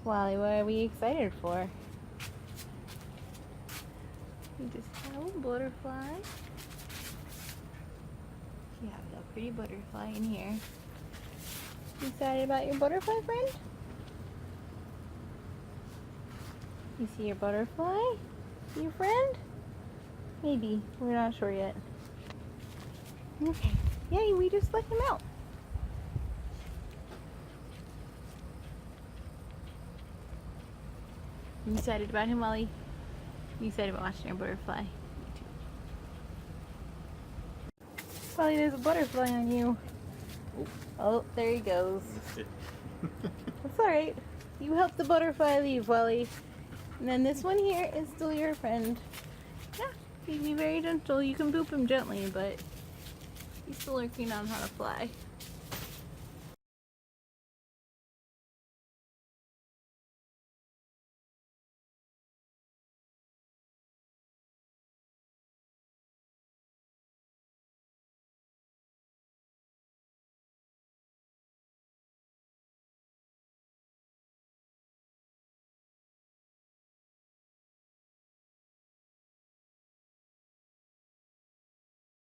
Wally, what are we excited for? We just have a butterfly. You have a pretty butterfly in here. You excited about your butterfly friend? You see your butterfly? Your friend? Maybe. We're not sure yet. Okay. Yay, we just let him out. You excited about him, Wally? You excited about watching your butterfly? Wally, there's a butterfly on you. Oh, there he goes. That's alright. You helped the butterfly leave, Wally. And then this one here is still your friend. Yeah, he'd be very gentle. You can boop him gently, but he's still learning on how to fly.